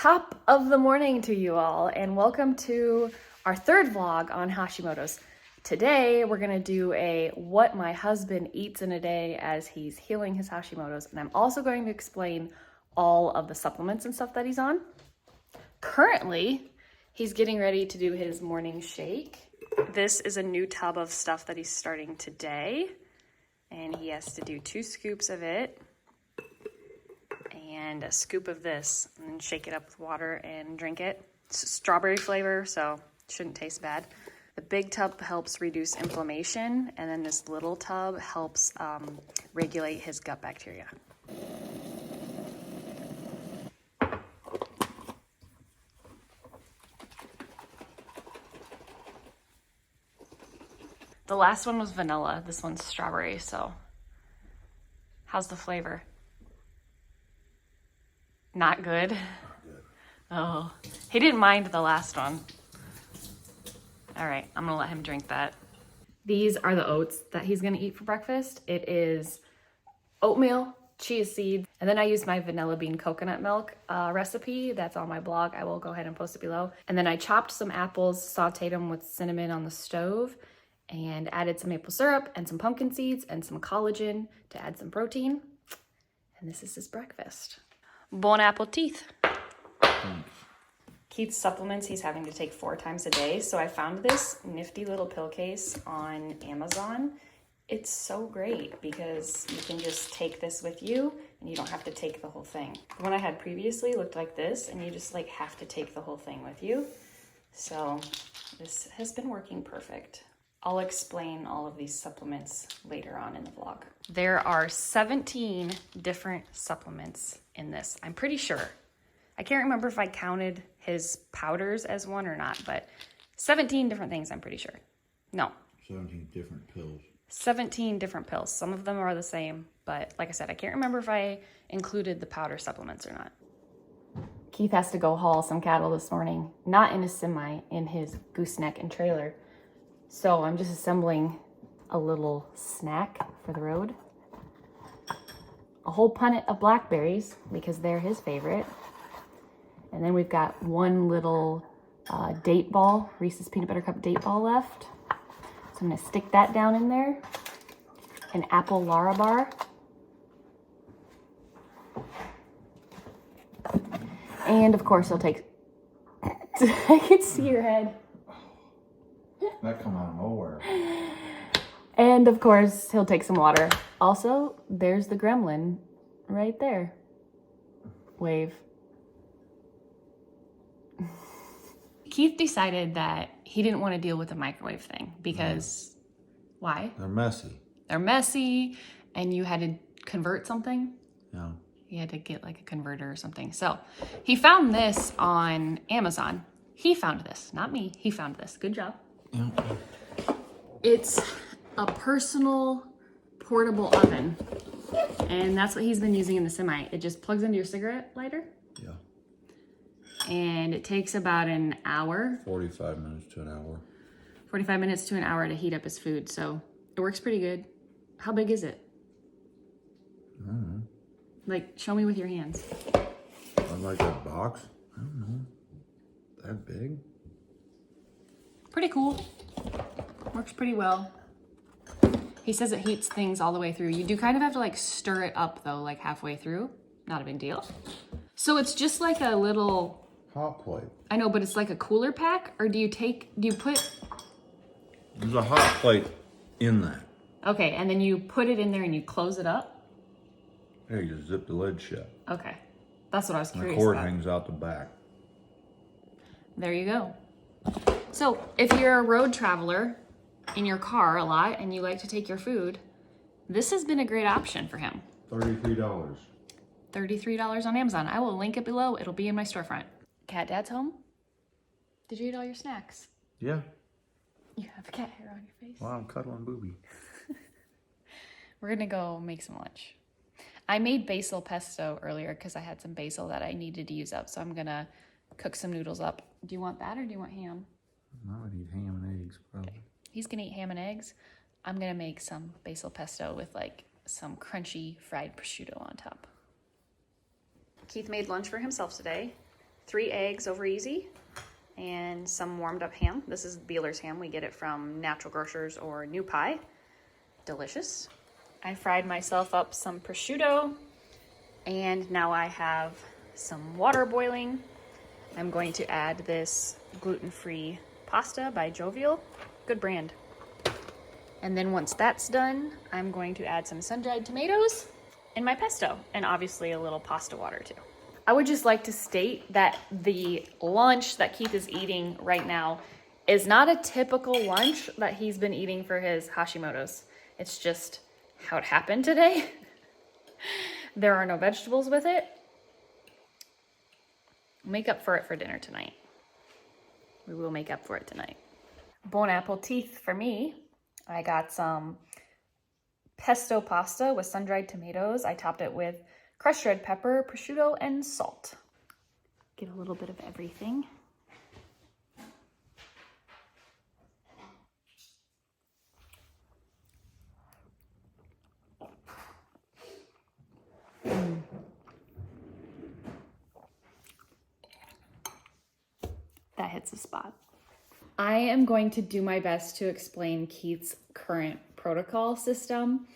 Top of the morning to you all, and welcome to our third vlog on Hashimoto's. Today, we're gonna do a what my husband eats in a day as he's healing his Hashimoto's, and I'm also going to explain all of the supplements and stuff that he's on. Currently, he's getting ready to do his morning shake. This is a new tub of stuff that he's starting today, and he has to do 2 scoops of it and a scoop of this, and then shake it up with water and drink it. It's strawberry flavor, so it shouldn't taste bad. The big tub helps reduce inflammation, and then this little tub helps regulate his gut bacteria. The last one was vanilla. This one's strawberry, so how's the flavor? Not good? Oh, he didn't mind the last one. All right, I'm gonna let him drink that. These are the oats that he's gonna eat for breakfast. It is oatmeal, chia seeds, and then I use my vanilla bean coconut milk recipe that's on my blog. I will go ahead and post it below. And then I chopped some apples, sauteed them with cinnamon on the stove, and added some maple syrup and some pumpkin seeds and some collagen to add some protein. And this is his breakfast. Bon appetit. Keith's supplements he's having to take 4 times a day. So I found this nifty little pill case on Amazon. It's so great because you can just take this with you and you don't have to take the whole thing. The one I had previously looked like this, and you just like have to take the whole thing with you. So this has been working perfect. I'll explain all of these supplements later on in the vlog. There are 17 different supplements in this, I'm pretty sure. I can't remember if I counted his powders as one or not, but 17 different things, I'm pretty sure. No. 17 different pills. 17 different pills. Some of them are the same, but like I said, I can't remember if I included the powder supplements or not. Keith has to go haul some cattle this morning, not in his semi, in his gooseneck and trailer. So I'm just assembling a little snack for the road. A whole punnet of blackberries because they're his favorite. And then we've got one little date ball, Reese's Peanut Butter Cup date ball left. So I'm gonna stick that down in there. An apple Lara bar. And of course he'll take, I can see your head. That come out of nowhere. And of course, he'll take some water. Also, there's the gremlin right there. Wave. Keith decided that he didn't want to deal with the microwave thing because why? They're messy. They're messy, and you had to convert something. Yeah. You had to get like a converter or something. So he found this on Amazon. He found this, not me. He found this. Good job. Yeah. It's a personal portable oven, and that's what he's been using in the semi. It just plugs into your cigarette lighter. Yeah. And it takes about an hour. 45 minutes to an hour. 45 minutes to an hour to heat up his food, so it works pretty good. How big is it? I don't know. Like, show me with your hands. Like that box? I don't know. That big? Pretty cool. Works pretty well. He says it heats things all the way through. You do kind of have to like stir it up though, like halfway through. Not a big deal. So it's just like a little Hot plate. I know, but it's like a cooler pack, or do you put? There's a hot plate in that. Okay, and then you put it in there and you close it up? Yeah, you just zip the lid shut. Okay. That's what I was curious The cord about. hangs out the back. There you go. So if you're a road traveler in your car a lot and you like to take your food, this has been a great option for him. $33. $33 on Amazon. I will link it below. It'll be in my storefront. Cat Dad's home? Did you eat all your snacks? Yeah. You have cat hair on your face. Well, I'm cuddling Booby. We're gonna go make some lunch. I made basil pesto earlier because I had some basil that I needed to use up. So I'm gonna cook some noodles up. Do you want that or do you want ham? I would eat ham and eggs, probably. Okay. He's gonna eat ham and eggs. I'm gonna make some basil pesto with like some crunchy fried prosciutto on top. Keith made lunch for himself today. 3 eggs over easy, and some warmed up ham. This is Beeler's ham. We get it from Natural Grocers or 𝗬𝗽𝗂𝗃. Delicious. I fried myself up some prosciutto, and now I have some water boiling. I'm going to add this gluten-free pasta by 𝗳𝗃𝗀𝗃. Good brand. And then once that's done, I'm going to add some sun-dried tomatoes and my pesto, and obviously a little pasta water too. I would just like to state that the lunch that Keith is eating right now is not a typical lunch that he's been eating for his Hashimoto's. It's just how it happened today. There are no vegetables with it. Make up for it for dinner tonight. We will make up for it tonight. Bon appetit for me. I got some pesto pasta with sun-dried tomatoes. I topped it with crushed red pepper, prosciutto, and salt. Get a little bit of everything. That hits the spot. I am going to do my best to explain Keith's current protocol system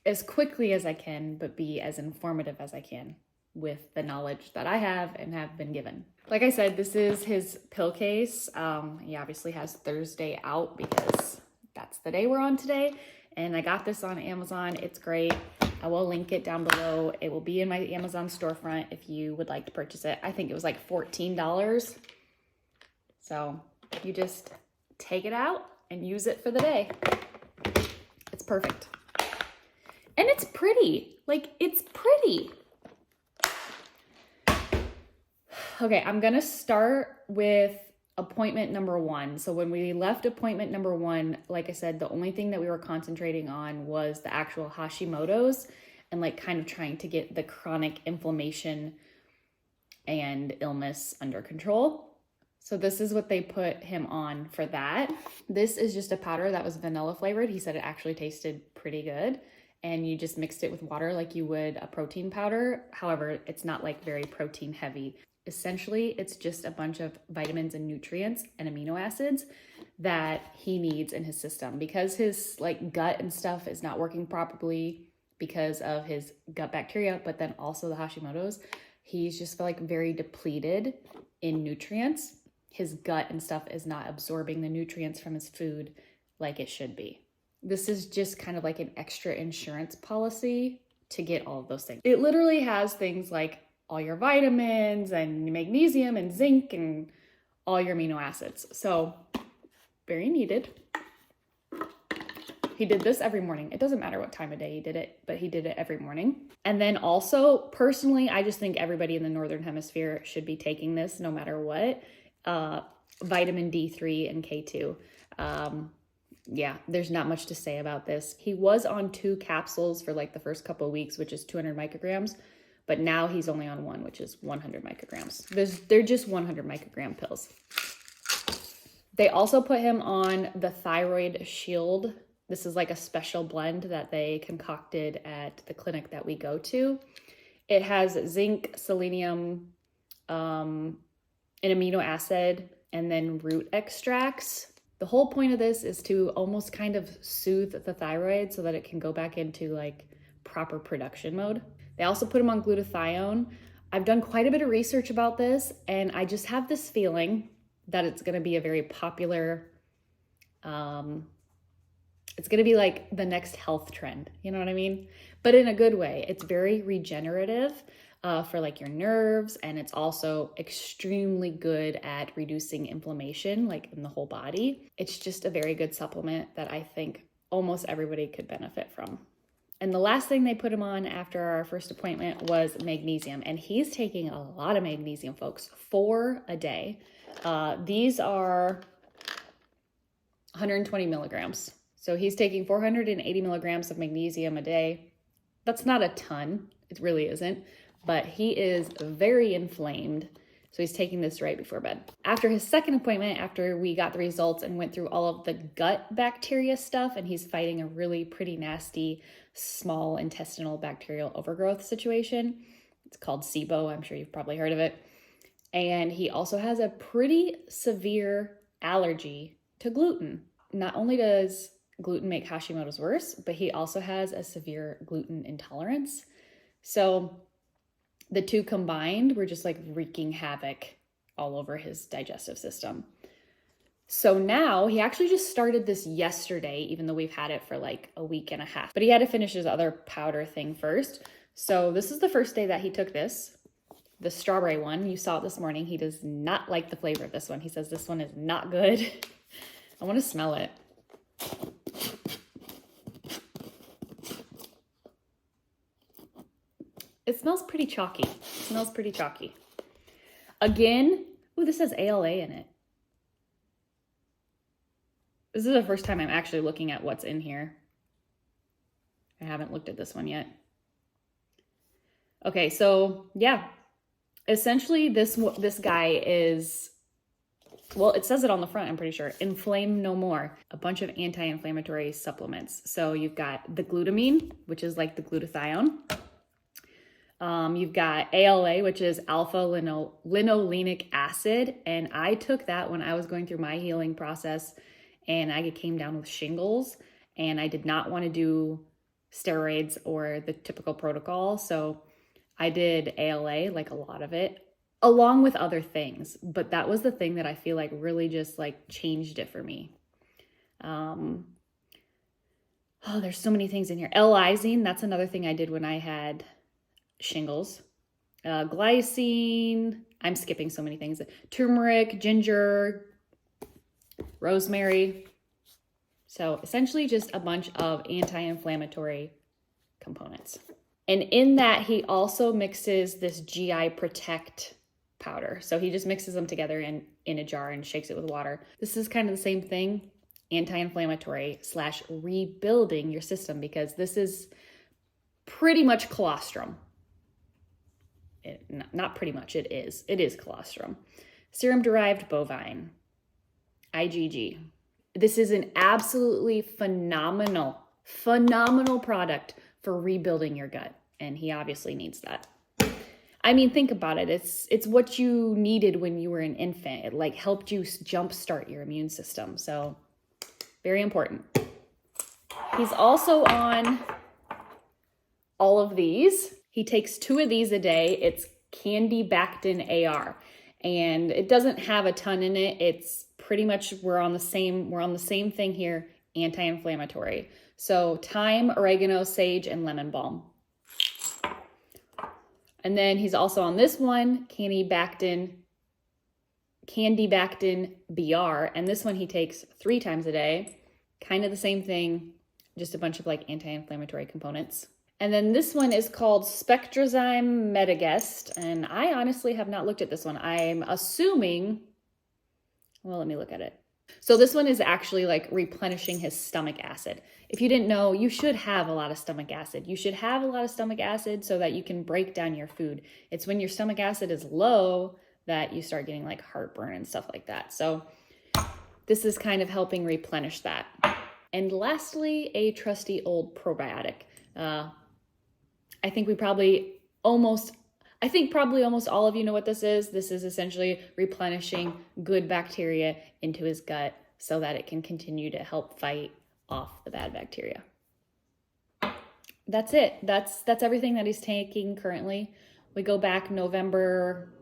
as quickly as I can, but be as informative as I can with the knowledge that I have and have been given. Like I said, this is his pill case. He obviously has Thursday out because that's the day we're on today. And I got this on Amazon. It's great. I will link it down below. It will be in my Amazon storefront if you would like to purchase it. I think it was like $14. So you just take it out and use it for the day. It's perfect. And it's pretty. Like, it's pretty. Okay, I'm gonna start with appointment number 1. So when we left appointment number 1, like I said, the only thing that we were concentrating on was the actual Hashimoto's and like kind of trying to get the chronic inflammation and illness under control. So this is what they put him on for that. This is just a powder that was vanilla flavored. He said it actually tasted pretty good. And you just mixed it with water like you would a protein powder. However, it's not like very protein heavy. Essentially, it's just a bunch of vitamins and nutrients and amino acids that he needs in his system because his like gut and stuff is not working properly because of his gut bacteria, but then also the Hashimoto's. He's just like very depleted in nutrients. His gut and stuff is not absorbing the nutrients from his food like it should be. This is just kind of like an extra insurance policy to get all of those things. It literally has things like all your vitamins and magnesium and zinc and all your amino acids. So very needed. He did this every morning. It doesn't matter what time of day he did it, but he did it every morning. And then also, personally, I just think everybody in the Northern Hemisphere should be taking this no matter what. Vitamin D3 and K2. Yeah, there's not much to say about this. He was on 2 capsules for like the first couple of weeks, which is 200 micrograms. But now he's only on 1, which is 100 micrograms. They're just 100 microgram pills. They also put him on the Thyroid Shield. This is like a special blend that they concocted at the clinic that we go to. It has zinc, selenium, an amino acid, and then root extracts. The whole point of this is to almost kind of soothe the thyroid so that it can go back into like proper production mode. They also put him on glutathione. I've done quite a bit of research about this, and I just have this feeling that it's going to be a very popular, it's going to be like the next health trend. You know what I mean? But in a good way. It's very regenerative for like your nerves, and it's also extremely good at reducing inflammation like in the whole body. It's just a very good supplement that I think almost everybody could benefit from. And the last thing they put him on after our first appointment was magnesium. And he's taking a lot of magnesium, folks, 4 a day. These are 120 milligrams. So he's taking 480 milligrams of magnesium a day. That's not a ton. It really isn't. But he is very inflamed. So he's taking this right before bed. After his second appointment, after we got the results and went through all of the gut bacteria stuff, and he's fighting a really pretty nasty small intestinal bacterial overgrowth situation, It's called 𝗬𝗲𝗄. I'm sure you've probably heard of it. And he also has a pretty severe allergy to gluten. Not only does gluten make Hashimoto's worse, but he also has a severe gluten intolerance. So the two combined were just like wreaking havoc all over his digestive system. So now he actually just started this yesterday, even though we've had it for like a week and a half, but he had to finish his other powder thing first. So this is the first day that he took this, the strawberry one. You saw it this morning. He does not like the flavor of this one. He says this one is not good. I want to smell it. It smells pretty chalky. It smells pretty chalky. Again, ooh, this has ALA in it. This is the first time I'm actually looking at what's in here. I haven't looked at this one yet. Okay, so yeah, essentially this guy is, well, it says it on the front, I'm pretty sure. Inflame no more. A bunch of anti-inflammatory supplements. So you've got the glutamine, which is like the glutathione. You've got ALA, which is alpha-linolenic acid. And I took that when I was going through my healing process and I came down with shingles and I did not want to do steroids or the typical protocol. So I did ALA, like a lot of it, along with other things. But that was the thing that I feel like really just like changed it for me. Oh, there's so many things in here. L-lysine, that's another thing I did when I had shingles. Glycine, I'm skipping so many things. Turmeric, ginger, rosemary. So essentially just a bunch of anti-inflammatory components. And in that, he also mixes this GI Protect powder. So he just mixes them together in a jar and shakes it with water. This is kind of the same thing, anti-inflammatory / rebuilding your system, because this is pretty much colostrum. Not pretty much, it is. It is colostrum. Serum-derived bovine, IgG. This is an absolutely phenomenal product for rebuilding your gut. And he obviously needs that. I mean, think about it. It's what you needed when you were an infant. It like helped you jumpstart your immune system. So very important. He's also on all of these. He takes 2 of these a day. It's 𝗫𝗎𝗓𝗏 AR. And it doesn't have a ton in it. It's pretty much, we're on the same thing here, anti-inflammatory. So thyme, oregano, sage, and lemon balm. And then he's also on this one, 𝗫𝗎𝗓𝗏𝗺, and this one he takes 3 times a day. Kind of the same thing, just a bunch of like anti-inflammatory components. And then this one is called Spectrazyme Medigest, and I honestly have not looked at this one. I'm assuming, well, let me look at it. So this one is actually like replenishing his stomach acid. If you didn't know, you should have a lot of stomach acid. You should have a lot of stomach acid so that you can break down your food. It's when your stomach acid is low that you start getting like heartburn and stuff like that. So this is kind of helping replenish that. And lastly, a trusty old probiotic. I think probably almost all of you know what this is. This is essentially replenishing good bacteria into his gut so that it can continue to help fight off the bad bacteria. That's it. That's everything that he's taking currently. We go back November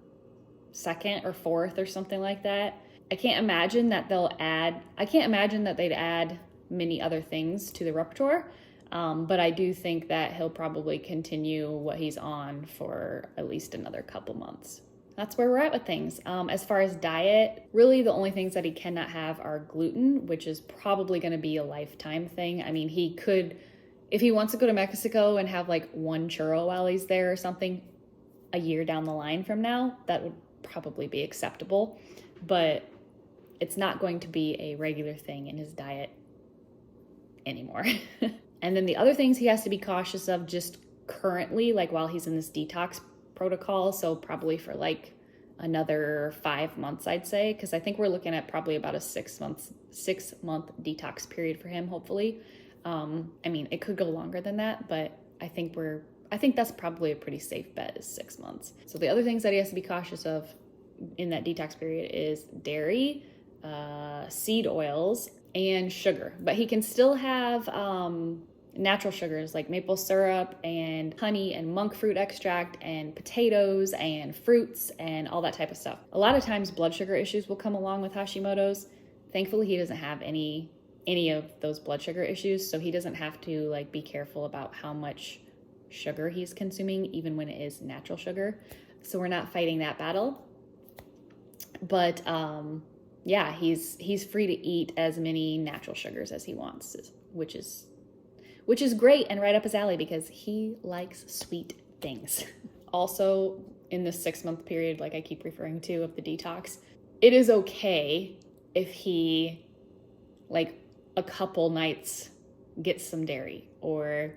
2nd or 4th or something like that. I can't imagine that they'd add many other things to the repertoire. But I do think that he'll probably continue what he's on for at least another couple months. That's where we're at with things. As far as diet, really the only things that he cannot have are gluten, which is probably going to be a lifetime thing. I mean, he could, if he wants to go to Mexico and have like 1 churro while he's there or something a year down the line from now, that would probably be acceptable. But it's not going to be a regular thing in his diet anymore. And then the other things he has to be cautious of just currently, like while he's in this detox protocol, so probably for like another 5 months, I'd say, because I think we're looking at probably about a 6-month detox period for him, hopefully. I mean, it could go longer than that, but I think we're I think that's probably a pretty safe bet, is 6 months. So the other things that he has to be cautious of in that detox period is dairy, seed oils, and sugar. But he can still have natural sugars like maple syrup and honey and monk fruit extract and potatoes and fruits and all that type of stuff. A lot of times blood sugar issues will come along with Hashimoto's. Thankfully, he doesn't have any of those blood sugar issues, so he doesn't have to like be careful about how much sugar he's consuming, even when it is natural sugar. So we're not fighting that battle. But yeah, he's free to eat as many natural sugars as he wants, which is great and right up his alley because he likes sweet things. Also, in this 6 month period, like I keep referring to, of the detox, it is okay if he, like, a couple nights gets some dairy or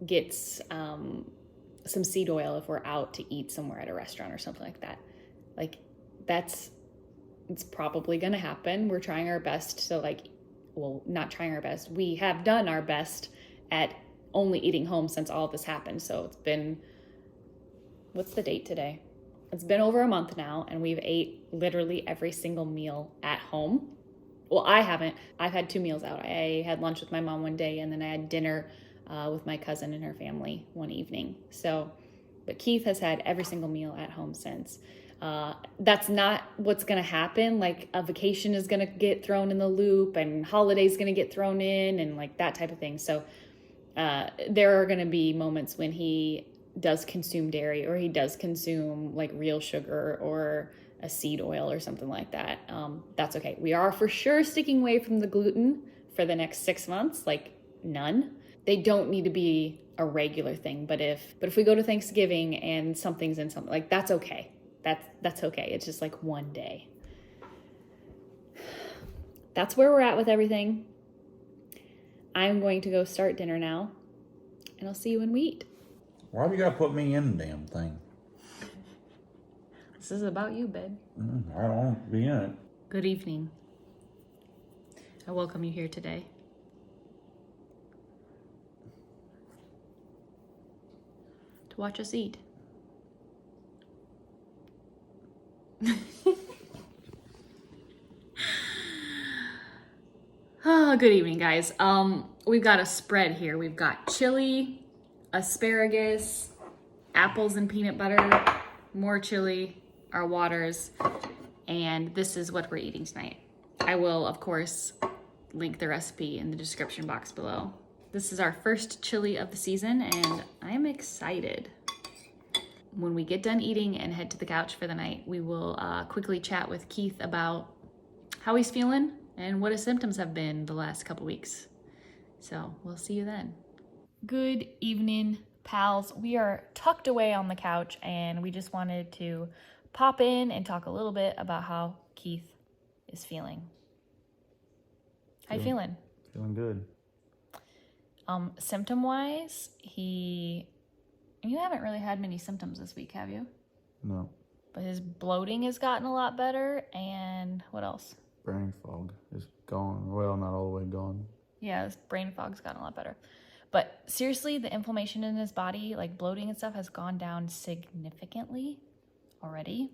gets some seed oil if we're out to eat somewhere at a restaurant or something like that. Like, it's probably gonna happen. We're trying our best to, like, well, not trying our best. We have done our best at only eating home since all of this happened. So it's been, what's the date today? It's been over a month now, and we've ate literally every single meal at home. Well, I haven't. I've had 2 meals out. I had lunch with my mom one day, and then I had dinner with my cousin and her family one evening. So, but Keith has had every single meal at home since. That's not what's going to happen. Like, a vacation is going to get thrown in the loop, and holidays going to get thrown in, and like that type of thing. So there are going to be moments when he does consume dairy, or he does consume like real sugar or a seed oil or something like that. That's okay. We are for sure sticking away from the gluten for the next 6 months, like none. They don't need to be a regular thing, but if we go to Thanksgiving and something's in something, like, that's okay. That's okay. It's just like one day. That's where we're at with everything. I'm going to go start dinner now, and I'll see you when we eat. Why have you got to put me in the damn thing? This is about you, babe. I don't want to be in it. Good evening. I welcome you here today. To watch us eat. Oh, good evening, guys. We've got a spread here. We've got chili, asparagus, apples and peanut butter, more chili, our waters, and this is what we're eating tonight. I will, of course, link the recipe in the description box below. This is our first chili of the season, and I am excited. When we get done eating and head to the couch for the night, we will quickly chat with Keith about how he's feeling and what his symptoms have been the last couple weeks. So we'll see you then. Good evening, pals. We are tucked away on the couch, and we just wanted to pop in and talk a little bit about how Keith is feeling. How you feeling? Feeling good. Symptom-wise, you haven't really had many symptoms this week, have you? No. But his bloating has gotten a lot better, and what else? Brain fog is gone. Well, not all the way gone. Yeah, his brain fog's gotten a lot better. But seriously, the inflammation in his body, like bloating and stuff, has gone down significantly already.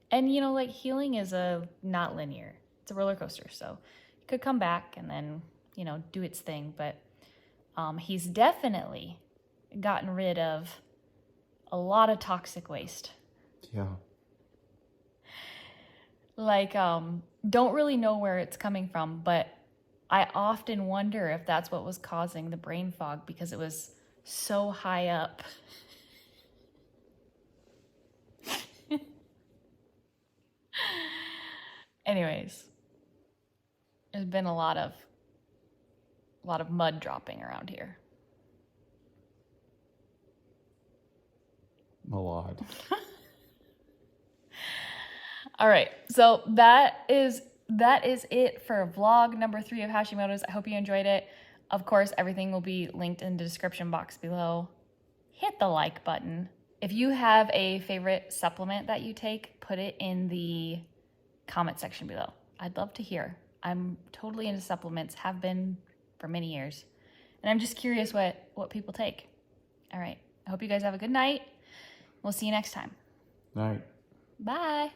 And, you know, like, healing is not linear. It's a roller coaster. So it could come back and then, you know, do its thing. But he's definitely gotten rid of a lot of toxic waste. Yeah. Like, don't really know where it's coming from, but I often wonder if that's what was causing the brain fog, because it was so high up. Anyways, there's been a lot of mud dropping around here. A lot. All right, so that is it for vlog number 3 of Hashimoto's. I hope you enjoyed it. Of course, everything will be linked in the description box below. Hit the like button. If you have a favorite supplement that you take, put it in the comment section below. I'd love to hear. I'm totally into supplements, have been for many years. And I'm just curious what people take. All right, I hope you guys have a good night. We'll see you next time. Night. Bye.